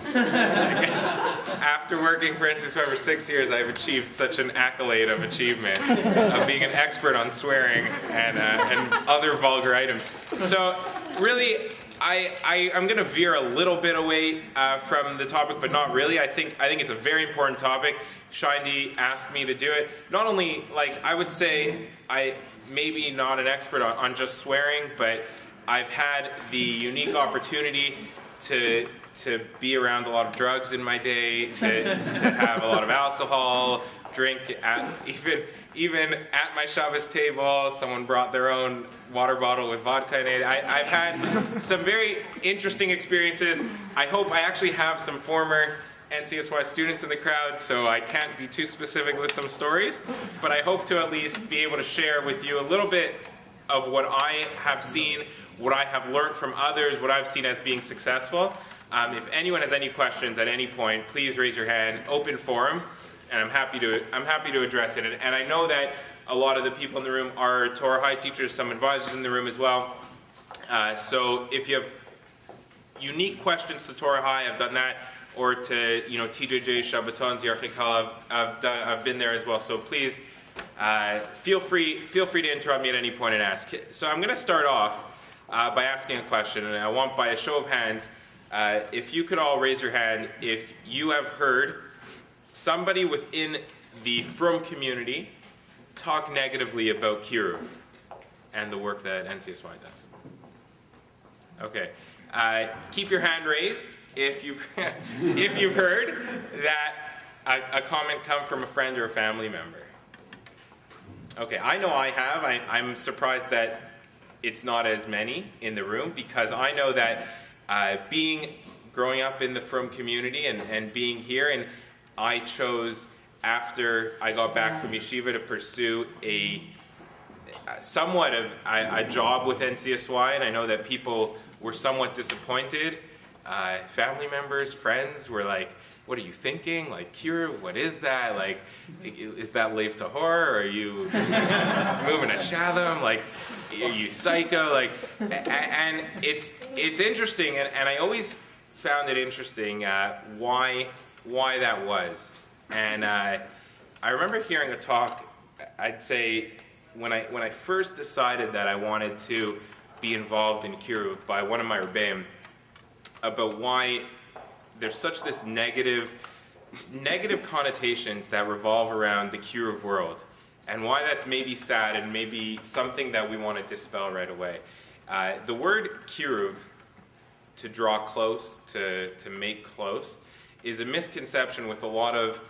I guess after working for NCSY for 6 years, I've achieved such an accolade of achievement of being an expert on swearing and other vulgar items. So really, I'm going to veer a little bit away from the topic, but not really. I think it's a very important topic. Shindy asked me to do it. Not only, like, I would say I maybe not an expert on just swearing, but I've had the unique opportunity to be around a lot of drugs in my day, to have a lot of alcohol, drink at even at my Shabbos table. Someone brought their own water bottle with vodka in it. I've had some very interesting experiences. I hope I actually have some former NCSY students in the crowd, so I can't be too specific with some stories, but I hope to at least be able to share with you a little bit of what I have seen, what I have learned from others, what I've seen as being successful. If anyone has any questions at any point, please raise your hand. Open forum, and I'm happy to address it. And I know that a lot of the people in the room are Torah High teachers, some advisors in the room as well. So if you have unique questions to Torah High, I've done that, or to TJJ, Shabbaton, Yarchikal, I've been there as well. So please feel free to interrupt me at any point and ask. So I'm going to start off by asking a question, and I want by a show of hands, if you could all raise your hand if you have heard somebody within the Frum community talk negatively about Kiruv and the work that NCSY does. Okay. Keep your hand raised if you've heard that a comment come from a friend or a family member. Okay, I know I have. I'm surprised that it's not as many in the room, because I know that growing up in the Frum community and being here, and I chose after I got back from yeshiva to pursue somewhat of a job with NCSY, and I know that people were somewhat disappointed. Family members, friends were like, "What are you thinking? Like, Kiruv, what is that? Like, is that Lev Tahor? Or are you moving a Chatham? Like, are you psycho?" Like, and it's interesting, and I always found it interesting why that was. And I remember hearing a talk, I'd say, when I first decided that I wanted to be involved in Kiruv, by one of my rebbeim, about why there's such this negative connotations that revolve around the Kiruv world, and why that's maybe sad and maybe something that we want to dispel right away. The word Kiruv, to draw close, to make close, is a misconception with a lot of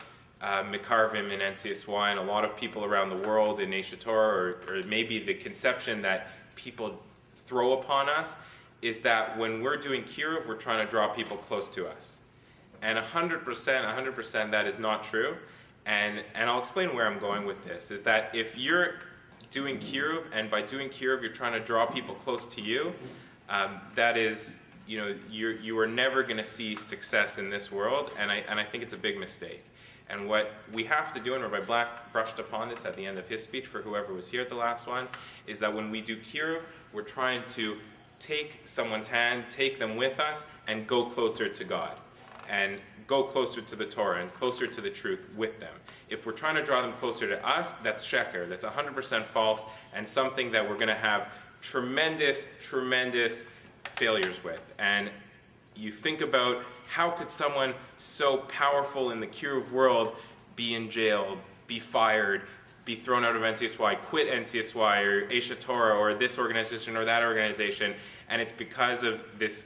Mikarvim in NCSY and a lot of people around the world in Nesha Torah, or maybe the conception that people throw upon us is that when we're doing Kiruv, we're trying to draw people close to us. And 100% that is not true. And I'll explain where I'm going with this, is that if you're doing Kiruv, and by doing Kiruv you're trying to draw people close to you, that is, you are never going to see success in this world, and I think it's a big mistake. And what we have to do, and Rabbi Black brushed upon this at the end of his speech for whoever was here at the last one, is that when we do Kiruv, we're trying to take someone's hand, take them with us, and go closer to God, and go closer to the Torah, and closer to the truth with them. If we're trying to draw them closer to us, that's sheker, that's 100% false, and something that we're going to have tremendous failures with. And you think about, how could someone so powerful in the Kiruv world be in jail, be fired, be thrown out of NCSY, quit NCSY or Esha Torah or this organization or that organization, and it's because of this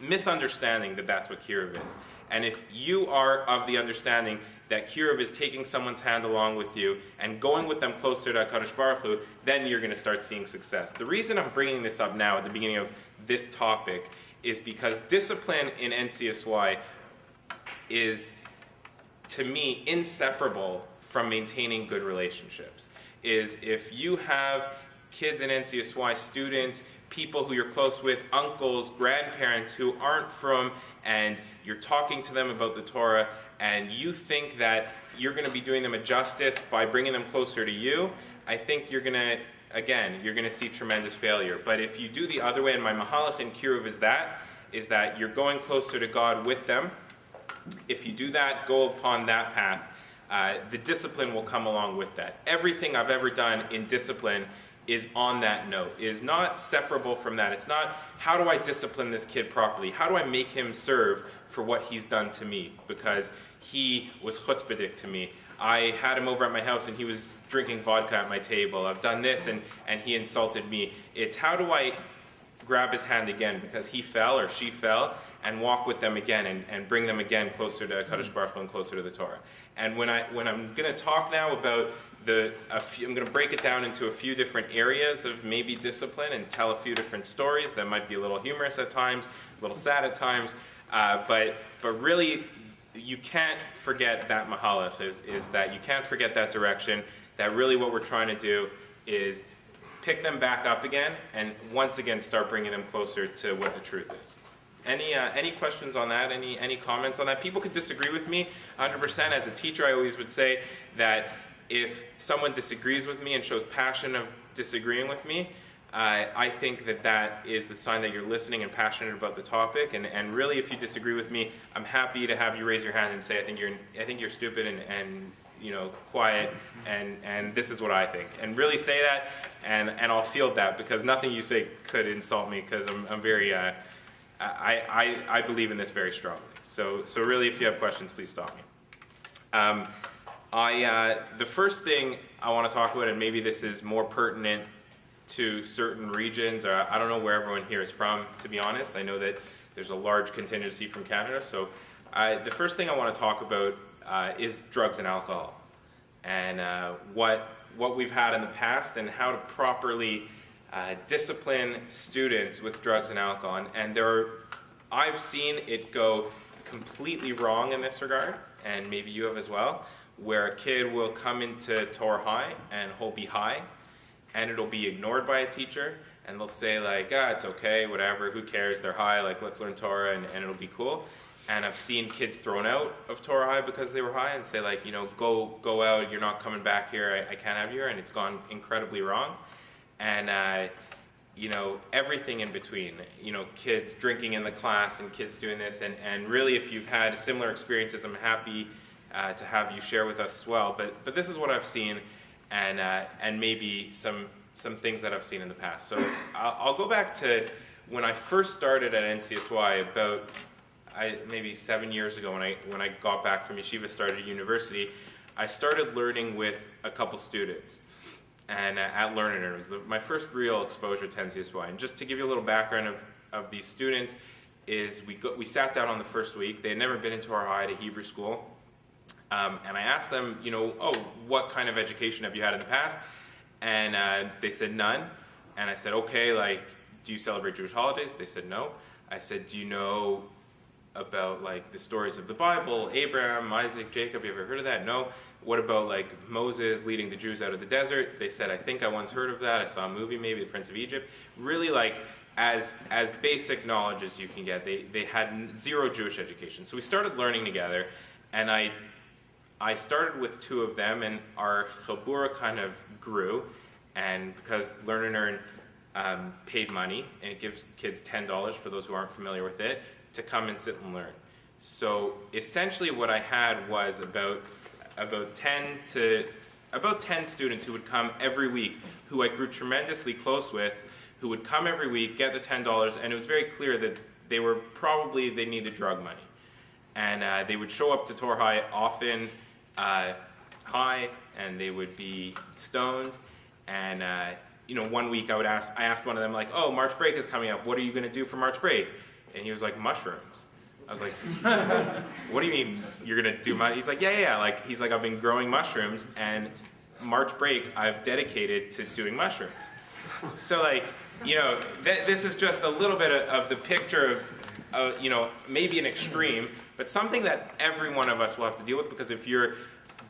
misunderstanding that that's what Kiruv is. And if you are of the understanding that Kiruv is taking someone's hand along with you and going with them closer to HaKadosh Baruch Hu, then you're going to start seeing success. The reason I'm bringing this up now at the beginning of this topic is because discipline in NCSY is, to me, inseparable from maintaining good relationships. Is if you have kids in NCSY, students, people who you're close with, uncles, grandparents who aren't from, and you're talking to them about the Torah, and you think that you're going to be doing them a justice by bringing them closer to you, I think you're going to see tremendous failure. But if you do the other way, and my mahalach in Kiruv is that, is that you're going closer to God with them. If you do that, go upon that path, the discipline will come along with that. Everything I've ever done in discipline is on that note, is not separable from that. It's not, how do I discipline this kid properly? How do I make him serve for what he's done to me? Because he was chutzpahdik to me. I had him over at my house and he was drinking vodka at my table. I've done this and he insulted me. It's how do I grab his hand again because he fell or she fell, and walk with them again and bring them again closer to Kadosh Baruch Hu and closer to the Torah. And when I'm going to talk now about I'm going to break it down into a few different areas of maybe discipline and tell a few different stories that might be a little humorous at times, a little sad at times, but really you can't forget that mahalach, is that you can't forget that direction, that really what we're trying to do is pick them back up again and once again start bringing them closer to what the truth is. Any questions on that? Any comments on that? People could disagree with me 100%. As a teacher, I always would say that if someone disagrees with me and shows passion of disagreeing with me, I think that is the sign that you're listening and passionate about the topic. And really, if you disagree with me, I'm happy to have you raise your hand and say, I think you're stupid and quiet, and this is what I think. And really say that, and I'll field that, because nothing you say could insult me, because I'm very, I believe in this very strongly. So really, if you have questions, please stop me. The first thing I want to talk about, and maybe this is more pertinent to certain regions, or I don't know where everyone here is from, to be honest. I know that there's a large contingency from Canada. So the first thing I want to talk about is drugs and alcohol, and what we've had in the past, and how to properly discipline students with drugs and alcohol. And I've seen it go completely wrong in this regard, and maybe you have as well, where a kid will come into Torah High and he'll be high, and it'll be ignored by a teacher, and they'll say like, it's okay, whatever, who cares, they're high, like let's learn Torah and it'll be cool. And I've seen kids thrown out of Torah High because they were high, and say like, go out, you're not coming back here, I can't have you here, and it's gone incredibly wrong. And everything in between, kids drinking in the class and kids doing this, and really if you've had similar experiences, I'm happy to have you share with us as well. But this is what I've seen, and maybe some things that I've seen in the past. So I'll go back to when I first started at NCSY about maybe 7 years ago, when I got back from yeshiva, started university. I started learning with a couple students, and at Learner. It was my first real exposure to NCSY. And just to give you a little background of these students, is we sat down on the first week. They had never been into our high at a Hebrew school, and I asked them, what kind of education have you had in the past? And they said none. And I said, okay, like, do you celebrate Jewish holidays? They said no. I said, do you know about like the stories of the Bible, Abraham, Isaac, Jacob? You ever heard of that? No. What about like Moses leading the Jews out of the desert? They said, I think I once heard of that. I saw a movie, maybe The Prince of Egypt. Really, like as basic knowledge as you can get. They had zero Jewish education. So we started learning together, and I started with two of them, and our chabura kind of grew. And because Learn and Earn paid money, and it gives kids $10 for those who aren't familiar with it, to come and sit and learn. So essentially what I had was about 10 students who would come every week, who I grew tremendously close with, who would come every week, get the $10, and it was very clear that they needed drug money. And they would show up to Torah High often high, and they would be stoned. And 1 week I asked one of them like, oh, March break is coming up, what are you going to do for March break? And he was like, mushrooms. I was like, what do you mean you're going to do mushrooms? He's like, yeah. Like, he's like, I've been growing mushrooms, and March break I've dedicated to doing mushrooms. So like, this is just a little bit of the picture of, maybe an extreme, but something that every one of us will have to deal with, because if you're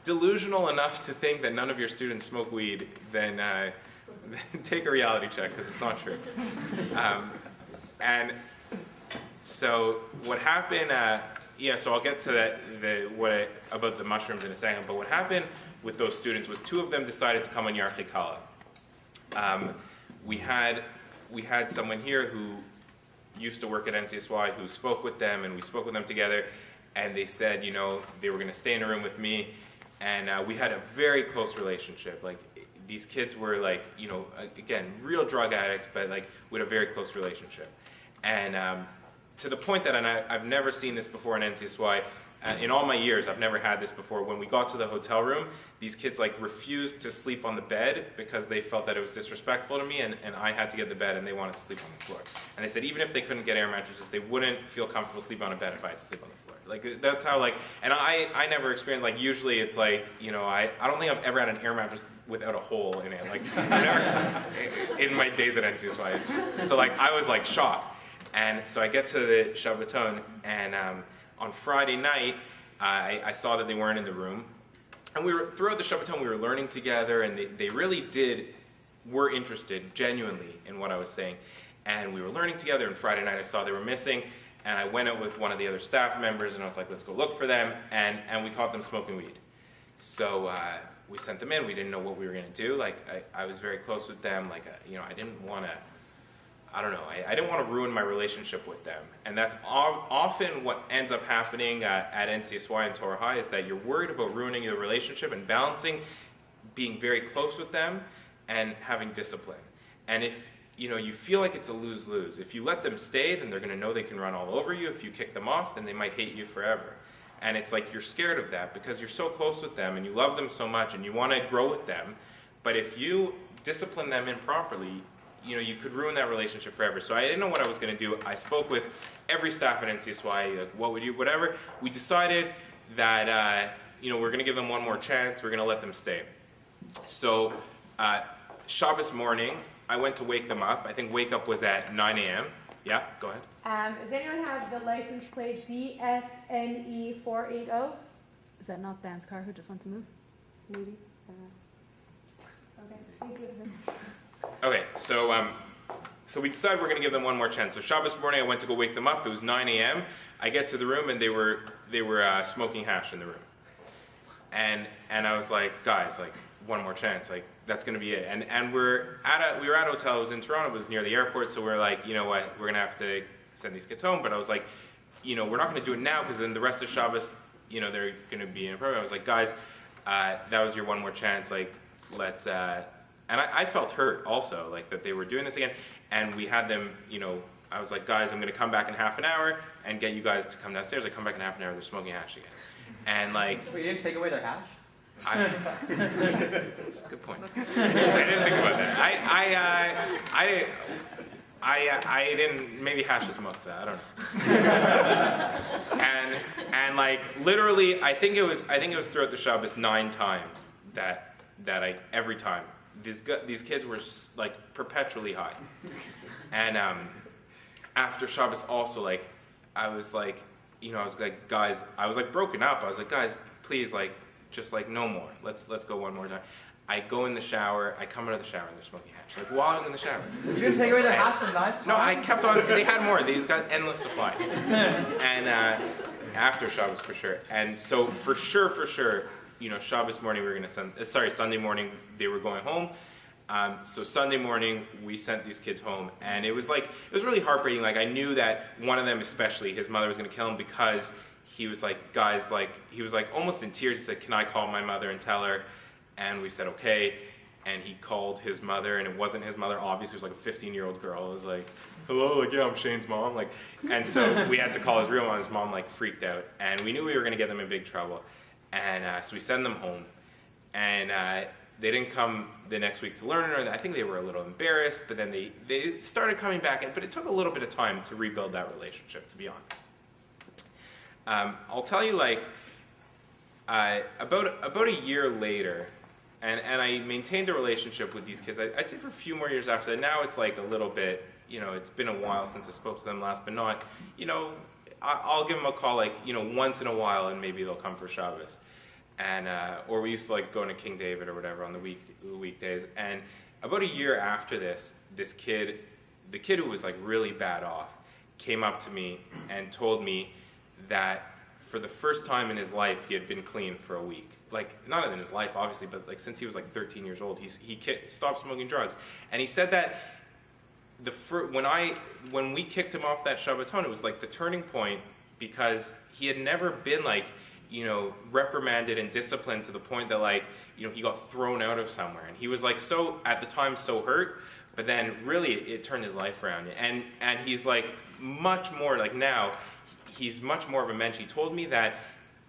delusional enough to think that none of your students smoke weed, then take a reality check, because it's not true. And so what happened, so I'll get to about the mushrooms in a second, but what happened with those students was two of them decided to come on Yarchei Kallah. We had someone here who used to work at NCSY who spoke with them, and we spoke with them together, and they said, you know, they were going to stay in a room with me, and we had a very close relationship. Like, these kids were like, you know, again, real drug addicts, but like with a very close relationship. And to the point that, and I've never seen this before in NCSY, in all my years, I've never had this before. When we got to the hotel room, these kids like refused to sleep on the bed because they felt that it was disrespectful to me, and I had to get the bed, and they wanted to sleep on the floor. And they said even if they couldn't get air mattresses, they wouldn't feel comfortable sleeping on a bed if I had to sleep on the floor. Like, that's how, like, and I never experienced, like, usually it's like, you know, I don't think I've ever had an air mattress without a hole in it, like, never, in my days at NCSY. So, like, I was, like, shocked. And so I get to the Shabbaton, and on Friday night, I saw that they weren't in the room. And throughout the Shabbaton, we were learning together, and they really were interested, genuinely, in what I was saying. And we were learning together, and Friday night I saw they were missing, and I went out with one of the other staff members, and I was like, let's go look for them, and we caught them smoking weed. So we sent them in. We didn't know what we were going to do. Like, I was very close with them. Like, you know, I didn't want to, I don't know, I didn't want to ruin my relationship with them. And that's often what ends up happening at NCSY and Torah High, is that you're worried about ruining your relationship and balancing being very close with them and having discipline. And if, you know, you feel like it's a lose-lose. If you let them stay, then they're going to know they can run all over you. If you kick them off, then they might hate you forever. And it's like you're scared of that because you're so close with them and you love them so much and you want to grow with them. But if you discipline them improperly, you know, you could ruin that relationship forever. So I didn't know what I was going to do. I spoke with every staff at NCSY, like, what would you, whatever. We decided that, you know, we're going to give them one more chance. We're going to let them stay. So Shabbos morning, I went to wake them up. I think wake up was at 9 a.m. Yeah, go ahead. Does anyone have the license plate BSNE 480? Is that not Dan's car who just went to move? Maybe. Okay, thank you. Okay, so we decided we're going to give them one more chance. So Shabbos morning, I went to go wake them up. It was 9 a.m. I get to the room, and they were smoking hash in the room. And I was like, guys, like, one more chance, like, that's going to be it. And we were at a hotel. It was in Toronto, but it was near the airport, so we're like, you know what, we're going to have to send these kids home. But I was like, you know, we're not going to do it now because then the rest of Shabbos, you know, they're going to be in a program. I was like, guys, that was your one more chance, like, let's, and I felt hurt also, like, that they were doing this again. And we had them, you know, I was like, guys, I'm going to come back in half an hour and get you guys to come downstairs. I come back in half an hour, they're smoking hash again. And like... But you didn't take away their hash? Good point. I didn't think about that. I didn't, maybe hash is muktzah, I don't know. And like, literally, I think it was throughout the Shabbos 9 times that every time, these kids were like perpetually high. And after Shabbos also, like, I was like, you know, I was like, guys, I was like broken up. I was like, guys, please, like, just like no more. Let's go one more time. I go in the shower. I come out of the shower and they're smoking hash. Like, while I was in the shower. You didn't take away their hash and knife? No, I kept on. They had more. These got endless supply. And after Shabbos for sure. And so for sure, you know, Shabbos morning we were gonna send. Sunday morning they were going home. So Sunday morning we sent these kids home, and it was really heartbreaking. Like, I knew that one of them especially, his mother was gonna kill him because he was like, guys, like, he was like almost in tears. He said, can I call my mother and tell her? And we said, okay. And he called his mother, and it wasn't his mother, obviously. It was like a 15-year-old girl. It was like, hello, like, yeah, I'm Shane's mom. Like, and so we had to call his real mom. His mom, like, freaked out. And we knew we were gonna get them in big trouble. And so we send them home. And they didn't come the next week to learn, or I think they were a little embarrassed, but then they started coming back, but it took a little bit of time to rebuild that relationship, to be honest. I'll tell you, like, about a year later, and I maintained a relationship with these kids, I'd say for a few more years after that. Now it's like a little bit, you know, it's been a while since I spoke to them last, but not, you know, I'll give them a call, like, you know, once in a while, and maybe they'll come for Shabbos. And or we used to like going to King David or whatever on the weekdays. And about a year after this kid, the kid who was like really bad off, came up to me and told me that for the first time in his life he had been clean for a week. Like, not in his life obviously, but like since he was like 13 years old, he stopped smoking drugs. And he said that when we kicked him off that Shabbaton, it was like the turning point, because he had never been like, reprimanded and disciplined to the point that like, he got thrown out of somewhere. And he was like at the time so hurt, but then really it turned his life around. And he's like much more, like now, he's much more of a mensch. He told me that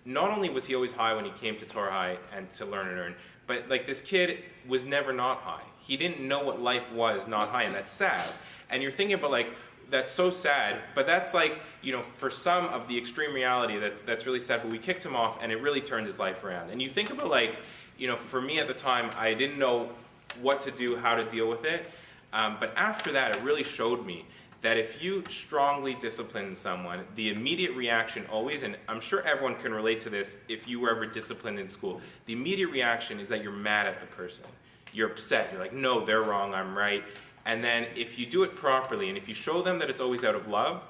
not only was he always high when he came to Torah High and to learn and earn, but like this kid was never not high. He didn't know what life was not high, and that's sad. And you're thinking about like, that's so sad, but that's like, for some of the extreme reality, that's really sad, but we kicked him off and it really turned his life around. And you think about like, for me at the time, I didn't know what to do, how to deal with it, but after that, it really showed me that if you strongly discipline someone, the immediate reaction always, and I'm sure everyone can relate to this if you were ever disciplined in school, the immediate reaction is that you're mad at the person. You're upset, you're like, no, they're wrong, I'm right. And then if you do it properly, and if you show them that it's always out of love,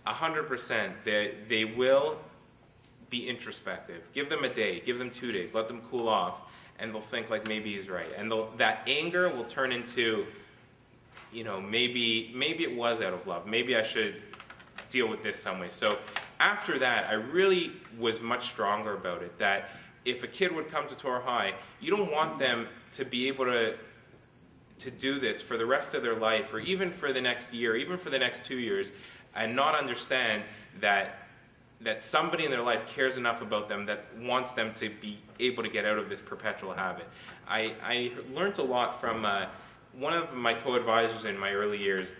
100% they will be introspective. Give them a day, give them 2 days, let them cool off, and they'll think like maybe he's right. And that anger will turn into, maybe it was out of love. Maybe I should deal with this some way. So after that, I really was much stronger about it, that if a kid would come to Torah High, you don't want them to be able to do this for the rest of their life, or even for the next year, even for the next 2 years, and not understand that somebody in their life cares enough about them that wants them to be able to get out of this perpetual habit. I learned a lot from one of my co-advisors in my early years.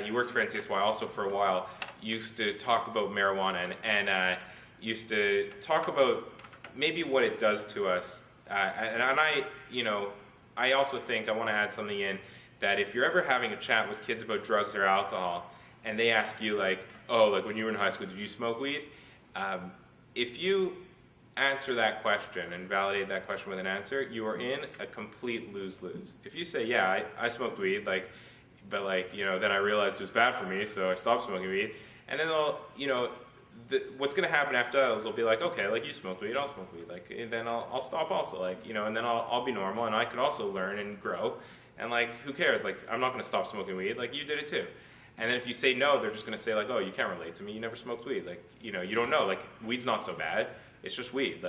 He worked for NCSY also for a while, used to talk about marijuana and used to talk about maybe what it does to us. And I also think, I want to add something in, that if you're ever having a chat with kids about drugs or alcohol, and they ask you like, oh, like when you were in high school, did you smoke weed? If you answer that question and validate that question with an answer, you are in a complete lose-lose. If you say, yeah, I smoked weed, but then I realized it was bad for me, so I stopped smoking weed, and then what's going to happen after that is they'll be like, okay, like you smoke weed, I'll smoke weed, and then I'll stop also, and then I'll be normal, and I could also learn and grow, and who cares, I'm not going to stop smoking weed, you did it too. And then if you say no, they're just going to say oh, you can't relate to me, you never smoked weed, you don't know, weed's not so bad, it's just weed,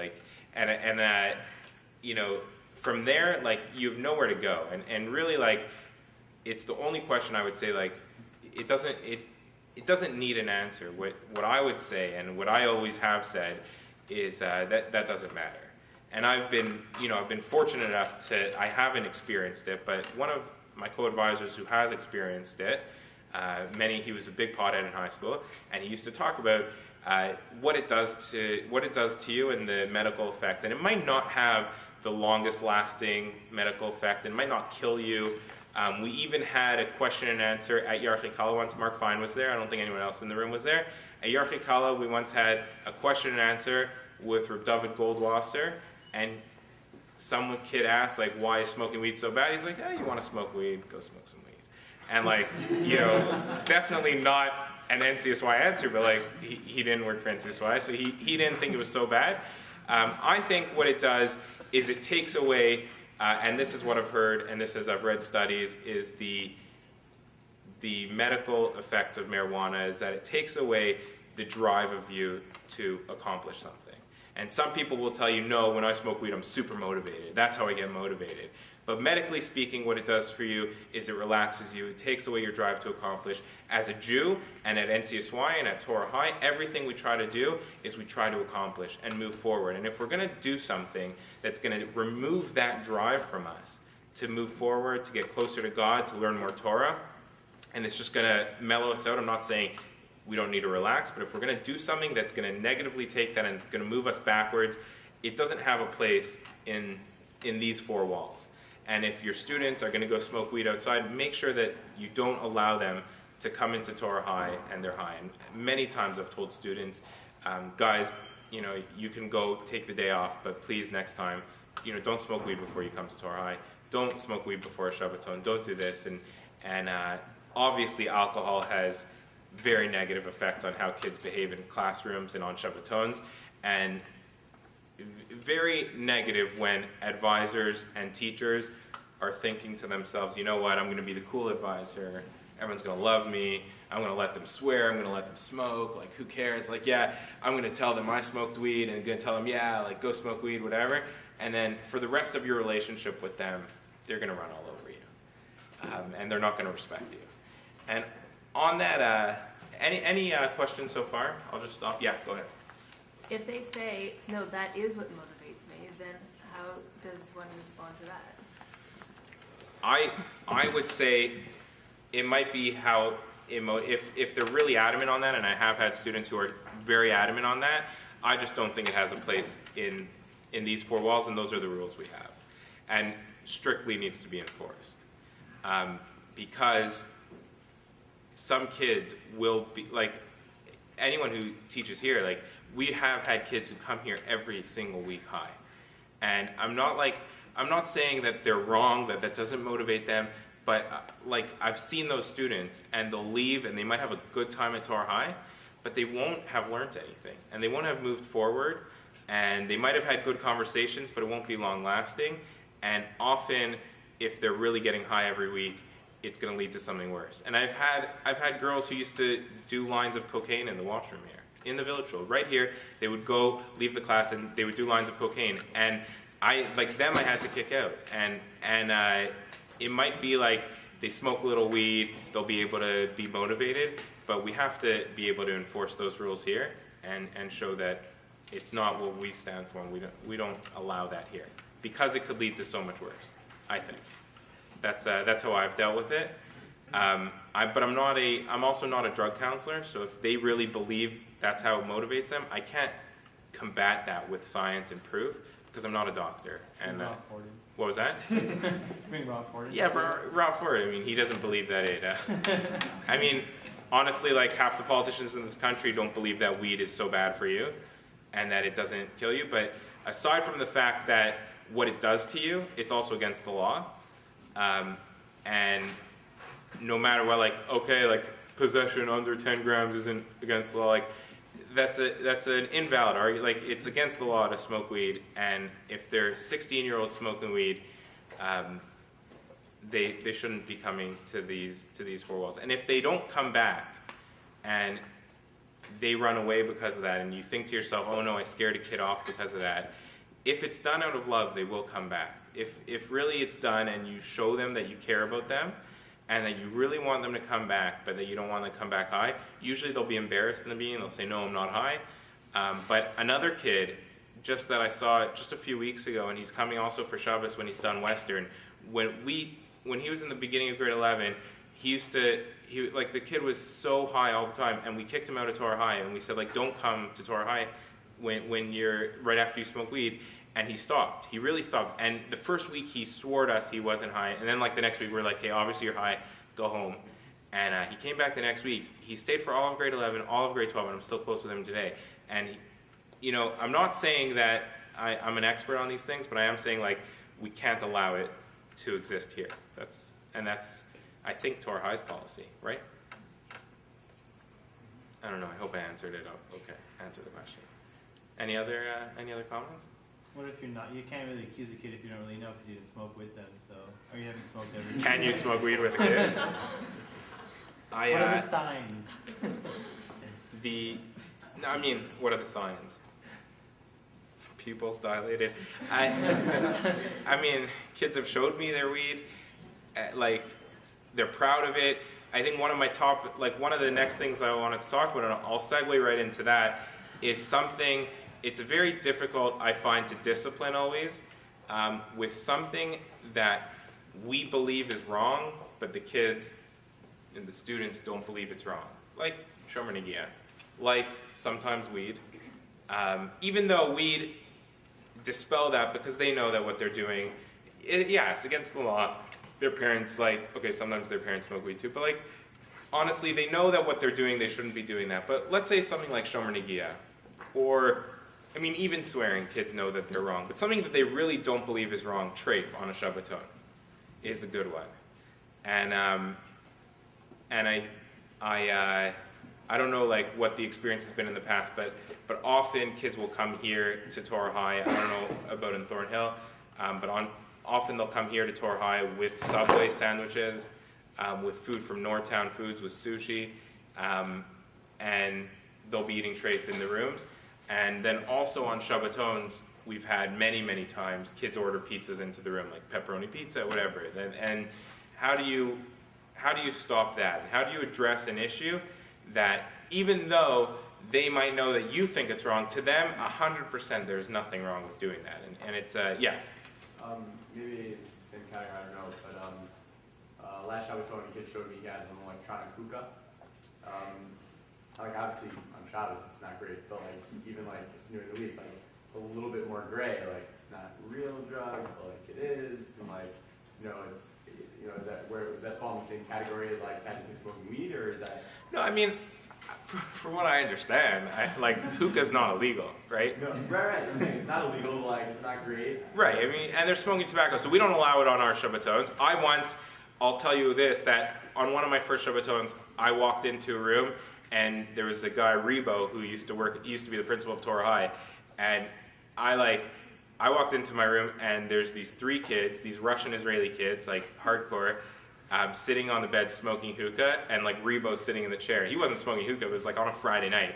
from there, you have nowhere to go, and really, it's the only question I would say, it doesn't need an answer. What I would say, and what I always have said, is that doesn't matter. And I've been fortunate enough I haven't experienced it, but one of my co-advisors who has experienced it, he was a big pothead in high school, and he used to talk about what it does to you and the medical effects. And it might not have the longest lasting medical effect, it might not kill you. We even had a question and answer at Yarchei Kala once. Mark Fine was there. I don't think anyone else in the room was there. At Yarchei Kala, we once had a question and answer with Reb David Goldwasser, and some kid asked, why is smoking weed so bad? He's like, you want to smoke weed, go smoke some weed. And definitely not an NCSY answer, but he didn't work for NCSY, so he didn't think it was so bad. I think what it does is it takes away, and this is what I've heard, and this is I've read studies, is the medical effects of marijuana is that it takes away the drive of you to accomplish something. And some people will tell you, no, when I smoke weed, I'm super motivated. That's how I get motivated. But medically speaking, what it does for you is it relaxes you. It takes away your drive to accomplish. As a Jew, and at NCSY and at Torah High, everything we try to do is we try to accomplish and move forward. And if we're going to do something that's going to remove that drive from us to move forward, to get closer to God, to learn more Torah, and it's just going to mellow us out, I'm not saying we don't need to relax, but if we're going to do something that's going to negatively take that and it's going to move us backwards, it doesn't have a place in these four walls. And if your students are going to go smoke weed outside, make sure that you don't allow them to come into Torah High and they're high. And many times I've told students, guys, you can go take the day off, but please next time, don't smoke weed before you come to Torah High. Don't smoke weed before a Shabbaton. Don't do this. And obviously alcohol has very negative effects on how kids behave in classrooms and on Shabbatons. And very negative when advisors and teachers are thinking to themselves, you know what, I'm going to be the cool advisor, everyone's going to love me, I'm going to let them swear, I'm going to let them smoke, like who cares, like yeah, I'm going to tell them I smoked weed and I'm going to tell them yeah, like go smoke weed, whatever, and then for the rest of your relationship with them, they're going to run all over you, and they're not going to respect you. And on that, any questions so far? I'll just stop. Yeah, go ahead. If they say, no, that is what motivates me, then how does one respond to that? I would say it might be how, if they're really adamant on that, and I have had students who are very adamant on that, I just don't think it has a place in these four walls, and those are the rules we have. And strictly needs to be enforced. Because some kids will be, like, anyone who teaches here, like, we have had kids who come here every single week high. And I'm not saying that they're wrong, that doesn't motivate them, but like, I've seen those students and they'll leave and they might have a good time at Torr High, but they won't have learned anything and they won't have moved forward, and they might have had good conversations, but it won't be long lasting. And often, if they're really getting high every week, it's going to lead to something worse. And I've had girls who used to do lines of cocaine in the washroom here, in the Village Road, right here. They would go leave the class and they would do lines of cocaine. And I had to kick out. And it might be like they smoke a little weed, they'll be able to be motivated, but we have to be able to enforce those rules here and show that it's not what we stand for, and we don't allow that here, because it could lead to so much worse, I think. That's how I've dealt with it. But I'm also not a drug counselor, so if they really believe that's how it motivates them, I can't combat that with science and proof, because I'm not a doctor. And what was that? Rob Ford. Yeah, Rob Ford. I mean, he doesn't believe that it. I mean, honestly, like half the politicians in this country don't believe that weed is so bad for you, and that it doesn't kill you. But aside from the fact that what it does to you, it's also against the law. And no matter what, like, okay, like possession under 10 grams isn't against the law, like that's an invalid argument. Like, it's against the law to smoke weed, and if they're 16-year-olds smoking weed, they shouldn't be coming to these four walls. And if they don't come back and they run away because of that, and you think to yourself, oh no, I scared a kid off because of that, if it's done out of love, they will come back. If really it's done and you show them that you care about them and that you really want them to come back, but that you don't want them to come back high, usually they'll be embarrassed in the beginning. They'll say, no, I'm not high. But another kid, just that I saw just a few weeks ago, and he's coming also for Shabbos when he's done Western, when he was in the beginning of grade 11, like, the kid was so high all the time, and we kicked him out of Torr High, and we said, like, don't come to Torr High when you're, right after you smoke weed. And he stopped. He really stopped. And the first week he swore to us he wasn't high. And then, like, the next week we were like, okay, obviously you're high, go home. And he came back the next week. He stayed for all of grade 11, all of grade 12, and I'm still close with him today. And, you know, I'm not saying that I'm an expert on these things, but I am saying, like, we can't allow it to exist here. That's, I think, Torr High's policy, right? I don't know. I hope I answered it. Okay, answer the question. Any other comments? What if you're not? You can't really accuse a kid if you don't really know because you didn't smoke with them. So, or you haven't smoked every. Can you smoke weed with a kid? What are the signs? I mean, what are the signs? Pupils dilated. I mean, kids have showed me their weed. Like, they're proud of it. I think one of the next things I wanted to talk about, and I'll segue right into that, is something. It's very difficult, I find, to discipline always with something that we believe is wrong, but the kids and the students don't believe it's wrong. Like Shomer Negia, like sometimes weed. Even though weed dispel that because they know that what they're doing, it's against the law. Their parents, like, okay, sometimes their parents smoke weed too, but like, honestly, they know that what they're doing, they shouldn't be doing that. But let's say something like Shomer Negia, or I mean, even swearing, kids know that they're wrong. But something that they really don't believe is wrong, treif on a Shabbaton, is a good one. And I don't know, like, what the experience has been in the past, but often kids will come here to Torr High. I don't know about in Thornhill, but often they'll come here to Tor High with Subway sandwiches, with food from Northtown Foods, with sushi, and they'll be eating treif in the rooms. And then also on Shabbatons, we've had many, many times kids order pizzas into the room, like pepperoni pizza, whatever. And how do you stop that? And how do you address an issue that, even though they might know that you think it's wrong, to them, 100% there's nothing wrong with doing that. And it's, yeah. Maybe it's the same category, I don't know, but last Shabbaton, a kid showed me he had an electronic hookah. Like obviously on Shabbos it's not great, but like even like during the week, like it's a little bit more gray. Like it's not real drug, but like it is, and like it's is that fall in the same category as like casually smoking weed, or is that? No, I mean, from what I understand, like hookah's not illegal, right? No, right. I'm saying it's not illegal. Like it's not great. Right. I mean, and they're smoking tobacco, so we don't allow it on our Shabbatons. I'll tell you this, that on one of my first Shabbatons, I walked into a room and there was a guy, Rebo, who used to be the principal of Torah High, and I walked into my room and there's these 3 kids, these Russian Israeli kids, like hardcore, sitting on the bed smoking hookah, and like Rebo's sitting in the chair. He wasn't smoking hookah, it was like on a Friday night.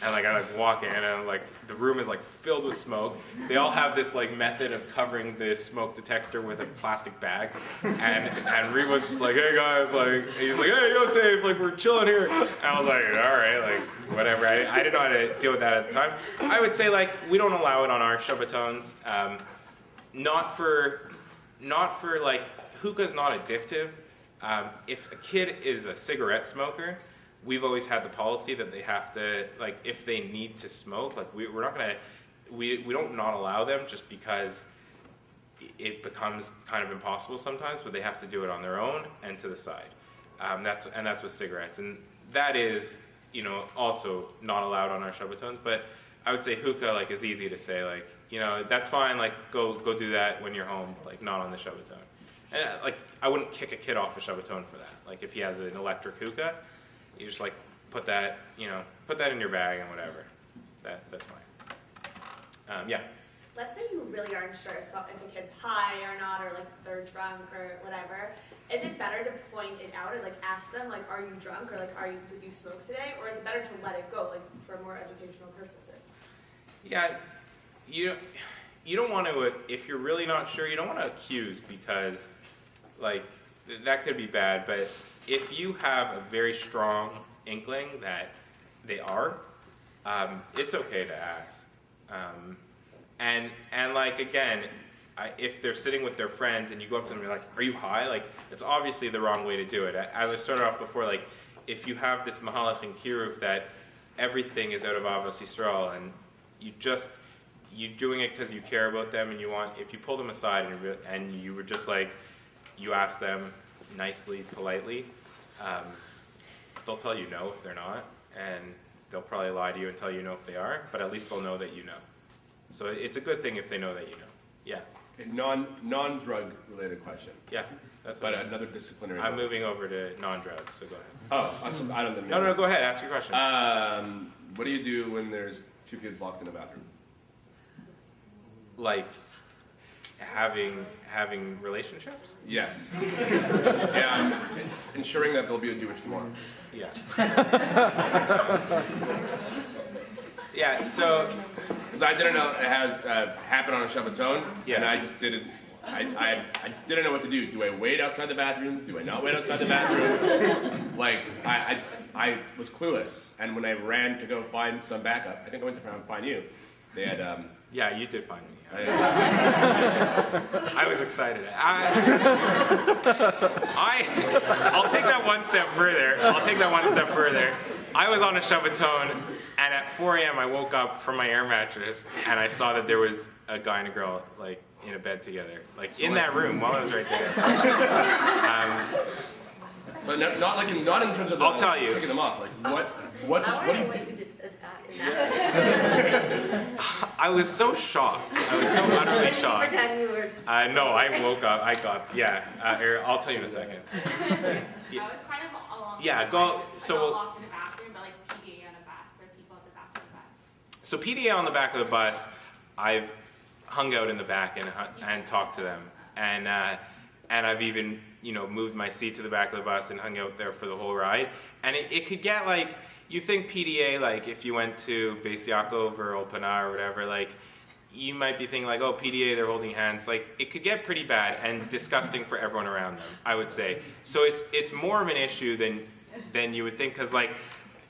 And like I walk in and I'm like, the room is like filled with smoke. They all have this like method of covering the smoke detector with a plastic bag. And Rebo's just like, hey guys, like, he's like, hey Yosef, like we're chilling here. And I was like, all right, like whatever. I didn't know how to deal with that at the time. I would say like, we don't allow it on our Shabbatons. Not for like, hookah's not addictive. If a kid is a cigarette smoker, we've always had the policy that they have to, like, if they need to smoke, like, we're not gonna, we don't not allow them just because it becomes kind of impossible sometimes, but they have to do it on their own and to the side. That's with cigarettes, and that is, also not allowed on our Shabbatons. But I would say hookah, like, is easy to say, like, that's fine, like, go do that when you're home, like, not on the Shabbaton. And like, I wouldn't kick a kid off a Shabbaton for that. Like, if he has an electric hookah, you just like put that in your bag and whatever. That's fine. Yeah. Let's say you really aren't sure if a kid's high or not, or like they're drunk or whatever. Is it better to point it out and like ask them, like, are you drunk, or like, did you smoke today, or is it better to let it go, like, for more educational purposes? Yeah, you don't want to, if you're really not sure, you don't want to accuse, because like that could be bad. But if you have a very strong inkling that they are, it's okay to ask. And like, again, if they're sitting with their friends and you go up to them and you're like, are you high? Like, it's obviously the wrong way to do it. As I started off before, like, if you have this mahalach and kiruv that everything is out of Avos Yisrael, and you're doing it because you care about them, and if you pull them aside and you were just like, you ask them nicely, politely, they'll tell you no if they're not, and they'll probably lie to you and tell you no if they are, but at least they'll know that you know. So it's a good thing if they know that you know. Yeah. A non-drug related question. Yeah, that's But what another disciplinary. I'm moving over to non-drugs, so go ahead. Oh, so I don't know. No, go ahead, ask your question. What do you do when there's 2 kids locked in a bathroom? Like, having relationships? Yes. And ensuring that there'll be a Jewish tomorrow. Yeah. Yeah, so... Because I didn't know it has happened on a Shabbaton, Yeah. and I just didn't. I didn't know what to do. Do I wait outside the bathroom? Do I not wait outside the bathroom? Like, I was clueless, and when I ran to go find some backup, I think I went to find you. They had. Yeah, you did find me. I was excited. I'll take that one step further. I was on a Shabbaton, and at 4 a.m. I woke up from my air mattress, and I saw that there was a guy and a girl, like, in a bed together, like, in that room while I was right there. So not in terms of I'll tell you. taking them off. Like what do you? What you did in that I was so shocked. I was so utterly shocked. Pretend you were just. No, I woke up. I'll tell you in a second. I was kind of along. Yeah, go. Not So. locked in the bathroom, but like PDA on a bus, or people at the back of the bus. So PDA on the back of the bus, I've hung out in the back and talked to them. and I've even, you know, moved my seat to the back of the bus and hung out there for the whole ride. And it could get like, you think PDA, like if you went to Beis Yaakov or Old Pana or whatever, like you might be thinking like, oh, PDA, they're holding hands. Like it could get pretty bad and disgusting for everyone around them, I would say. So it's more of an issue than you would think, because like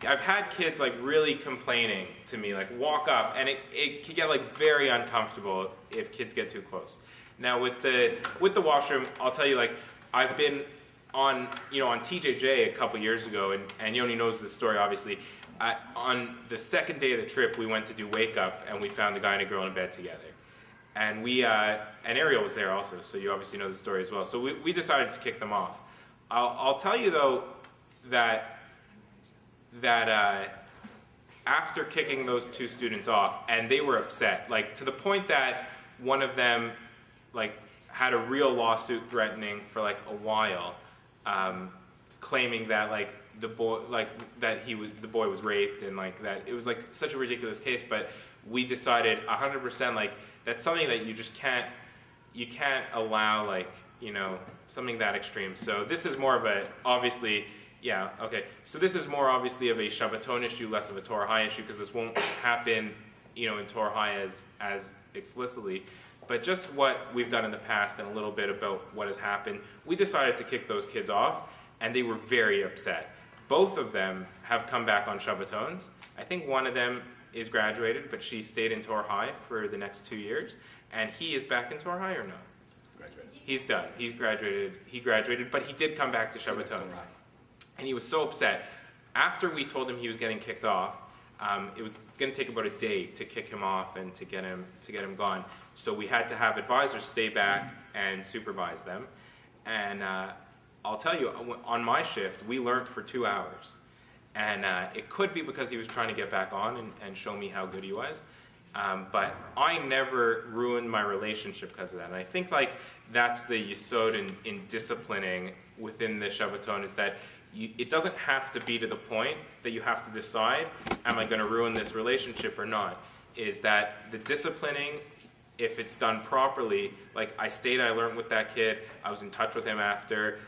I've had kids like really complaining to me, like walk up, and it can get like very uncomfortable if kids get too close. Now with the washroom, I'll tell you, like I've been on TJJ a couple years ago, and Yoni knows this story obviously. On the second day of the trip, we went to do wake up, and we found a guy and a girl in bed together. And and Ariel was there also, so you obviously know the story as well. So we decided to kick them off. I'll tell you though that after kicking those two students off, and they were upset, like to the point that one of them like had a real lawsuit threatening for like a while, claiming that like the boy was raped, and like that it was like such a ridiculous case. But we decided 100% like that's something that you can't allow, like, you know, something that extreme. So this is more of a, obviously, yeah, okay. So this is more obviously of a Shabbaton issue, less of a Torah High issue, because this won't happen, you know, in Torah High as explicitly. But just what we've done in the past and a little bit about what has happened, we decided to kick those kids off, and they were very upset. Both of them have come back on Shabbatons. I think one of them is graduated, but she stayed in Torah High for the next 2 years. And he is back in Torah High or no? Graduated. He's done. He graduated, but he did come back to Shabbatons. And he was so upset. After we told him he was getting kicked off, it was going to take about a day to kick him off and to get him gone. So we had to have advisors stay back and supervise them. And I'll tell you, on my shift, we learned for 2 hours. And it could be because he was trying to get back on and show me how good he was. But I never ruined my relationship because of that. And I think like that's the yesod in disciplining within the Shabbaton, is that it doesn't have to be to the point that you have to decide, am I going to ruin this relationship or not? Is that the disciplining, if it's done properly, like I learned with that kid, I was in touch with him after.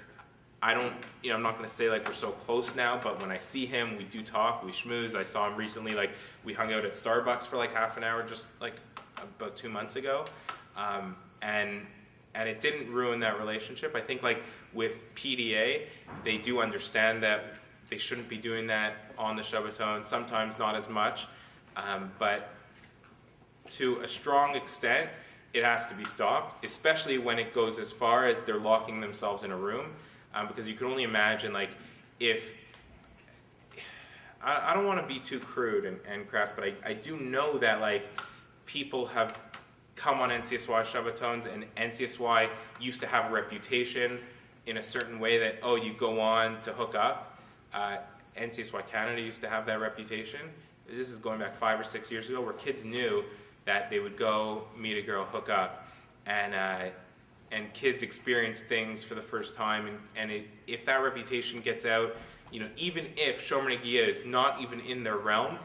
I'm not going to say like we're so close now, but when I see him, we do talk, we schmooze. I saw him recently, like we hung out at Starbucks for like half an hour just like about 2 months ago. And it didn't ruin that relationship. I think like with PDA, they do understand that they shouldn't be doing that on the Shabbaton, sometimes not as much, but to a strong extent, it has to be stopped, especially when it goes as far as they're locking themselves in a room. Because you can only imagine, like, if, I don't want to be too crude and crass, but I do know that, like, people have come on NCSY Shabbatons, and NCSY used to have a reputation in a certain way that, oh, you go on to hook up. NCSY Canada used to have that reputation. This is going back 5 or 6 years ago, where kids knew that they would go meet a girl, hook up, and kids experience things for the first time, and if that reputation gets out, you know, even if Shomer Negiah is not even in their realm,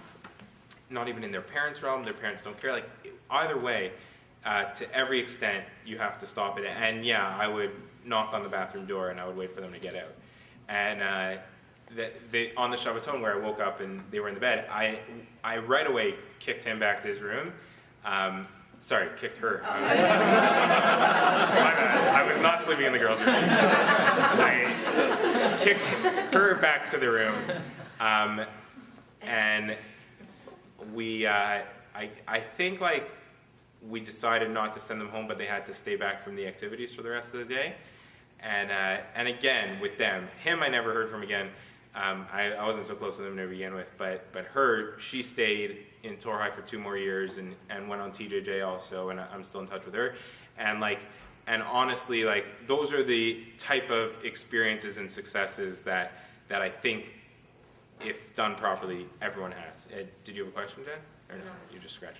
not even in their parents' realm, their parents don't care, like, either way, to every extent, you have to stop it. And yeah, I would knock on the bathroom door and I would wait for them to get out. And on the Shabbaton where I woke up and they were in the bed, I right away kicked him back to his room. Sorry, kicked her. My bad. I was not sleeping in the girls' room. I kicked her back to the room. And we, I think like we decided not to send them home, but they had to stay back from the activities for the rest of the day. And again, with them, him I never heard from again. I wasn't so close with him to begin with, but her, she stayed in Torah High for 2 more years and went on TJJ also, and I'm still in touch with her. And honestly, like, those are the type of experiences and successes that I think, if done properly, everyone has. Did you have a question, Jen? Or no? You just scratched.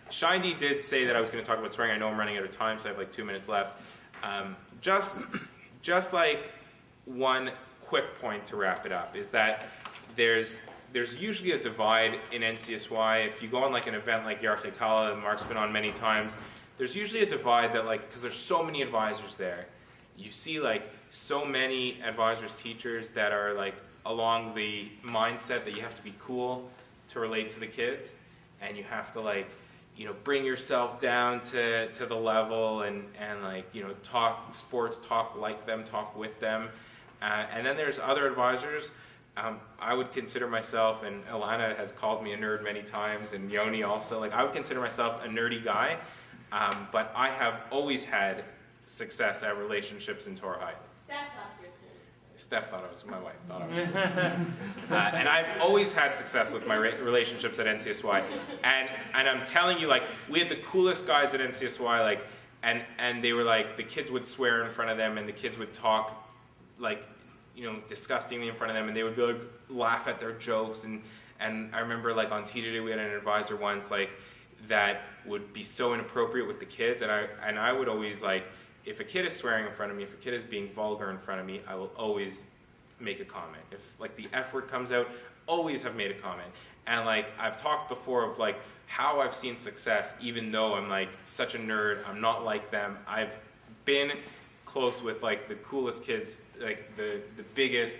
Shindy did say that I was going to talk about swearing. I know I'm running out of time, so I have like 2 minutes left. Just like one quick point to wrap it up is that there's usually a divide in NCSY. If you go on like an event like Yarchei Kala that Mark's been on many times, there's usually a divide that like, because there's so many advisors there, you see like so many advisors, teachers that are like along the mindset that you have to be cool to relate to the kids, and you have to like, you know, bring yourself down to the level and like, you know, talk sports, talk like them, talk with them. And then there's other advisors. I would consider myself, and Ilana has called me a nerd many times, and Yoni also, like I would consider myself a nerdy guy, but I have always had success at relationships in Torrey High. Steph thought I was, my wife thought I was cool. And I've always had success with my relationships at NCSY. And I'm telling you, like, we had the coolest guys at NCSY, like, and they were like, the kids would swear in front of them, and the kids would talk, like, you know, disgustingly in front of them, and they would be like, laugh at their jokes. And I remember, like, on Teacher Day, we had an advisor once, like, that would be so inappropriate with the kids, and I would always, like, if a kid is swearing in front of me, if a kid is being vulgar in front of me, I will always make a comment. If like the F word comes out, always have made a comment. And like I've talked before of like how I've seen success, even though I'm like such a nerd, I'm not like them. I've been close with like the coolest kids, like the biggest,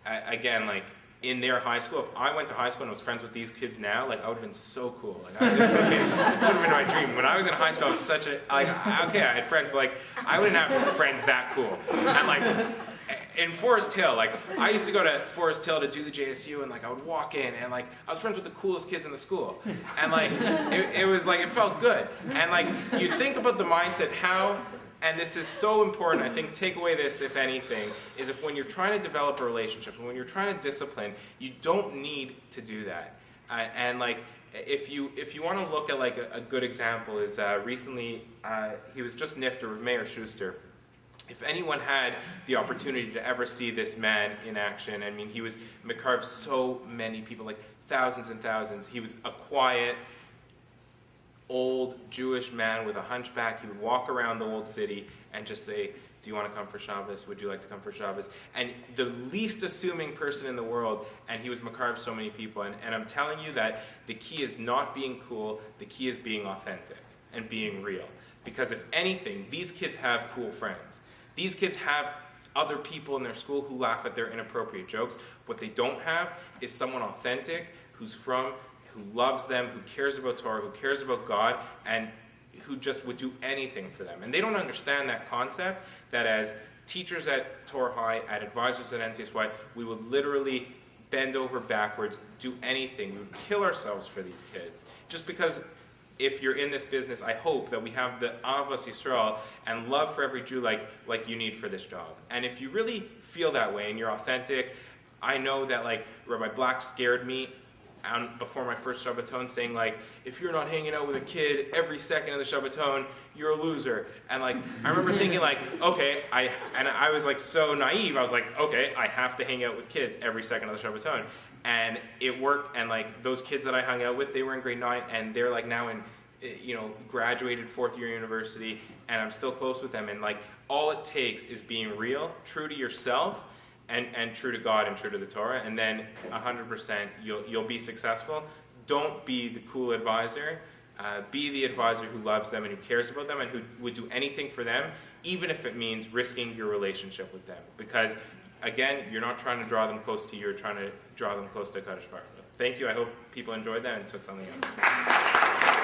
again, like in their high school. If I went to high school and was friends with these kids now, like I would have been so cool. Like this would have been my dream. When I was in high school, I was such a, like, okay, I had friends, but like I wouldn't have friends that cool. And like in Forest Hill, like I used to go to Forest Hill to do the JSU, and like I would walk in and like I was friends with the coolest kids in the school. And like it was like, it felt good. And like you think about the mindset, how, and this is so important, I think take away this, if anything, is if when you're trying to develop a relationship, when you're trying to discipline, you don't need to do that. And like, if you want to look at like a good example is recently, he was just NIFTer with Mayor Schuster. If anyone had the opportunity to ever see this man in action, I mean, he was McCarved so many people, like thousands and thousands. He was a quiet, old Jewish man with a hunchback. He would walk around the old city and just say, do you want to come for Shabbos? Would you like to come for Shabbos? And the least assuming person in the world, and he was McCarved so many people. And I'm telling you that the key is not being cool, the key is being authentic and being real. Because if anything, these kids have cool friends. These kids have other people in their school who laugh at their inappropriate jokes. What they don't have is someone authentic who's who loves them, who cares about Torah, who cares about God, and who just would do anything for them. And they don't understand that concept, that as teachers at Torah High, at advisors at NCSY, we would literally bend over backwards, do anything. We would kill ourselves for these kids. Just because if you're in this business, I hope that we have the Avos Yisrael and love for every Jew like you need for this job. And if you really feel that way and you're authentic, I know that like Rabbi Black scared me before my first Shabbaton, saying like, if you're not hanging out with a kid every second of the Shabbaton, you're a loser. And like, I remember thinking like, okay, I was like so naive, I was like, okay, I have to hang out with kids every second of the Shabbaton. And it worked, and like those kids that I hung out with, they were in grade 9, and they're like now in, you know, graduated 4th year university, and I'm still close with them. And like, all it takes is being real, true to yourself, and true to God and true to the Torah, and then 100% you'll be successful. Don't be the cool advisor. Be the advisor who loves them and who cares about them and who would do anything for them, even if it means risking your relationship with them. Because again, you're not trying to draw them close to you, you're trying to draw them close to Kadosh Baruch Hu. Thank you. I hope people enjoyed that and took something out.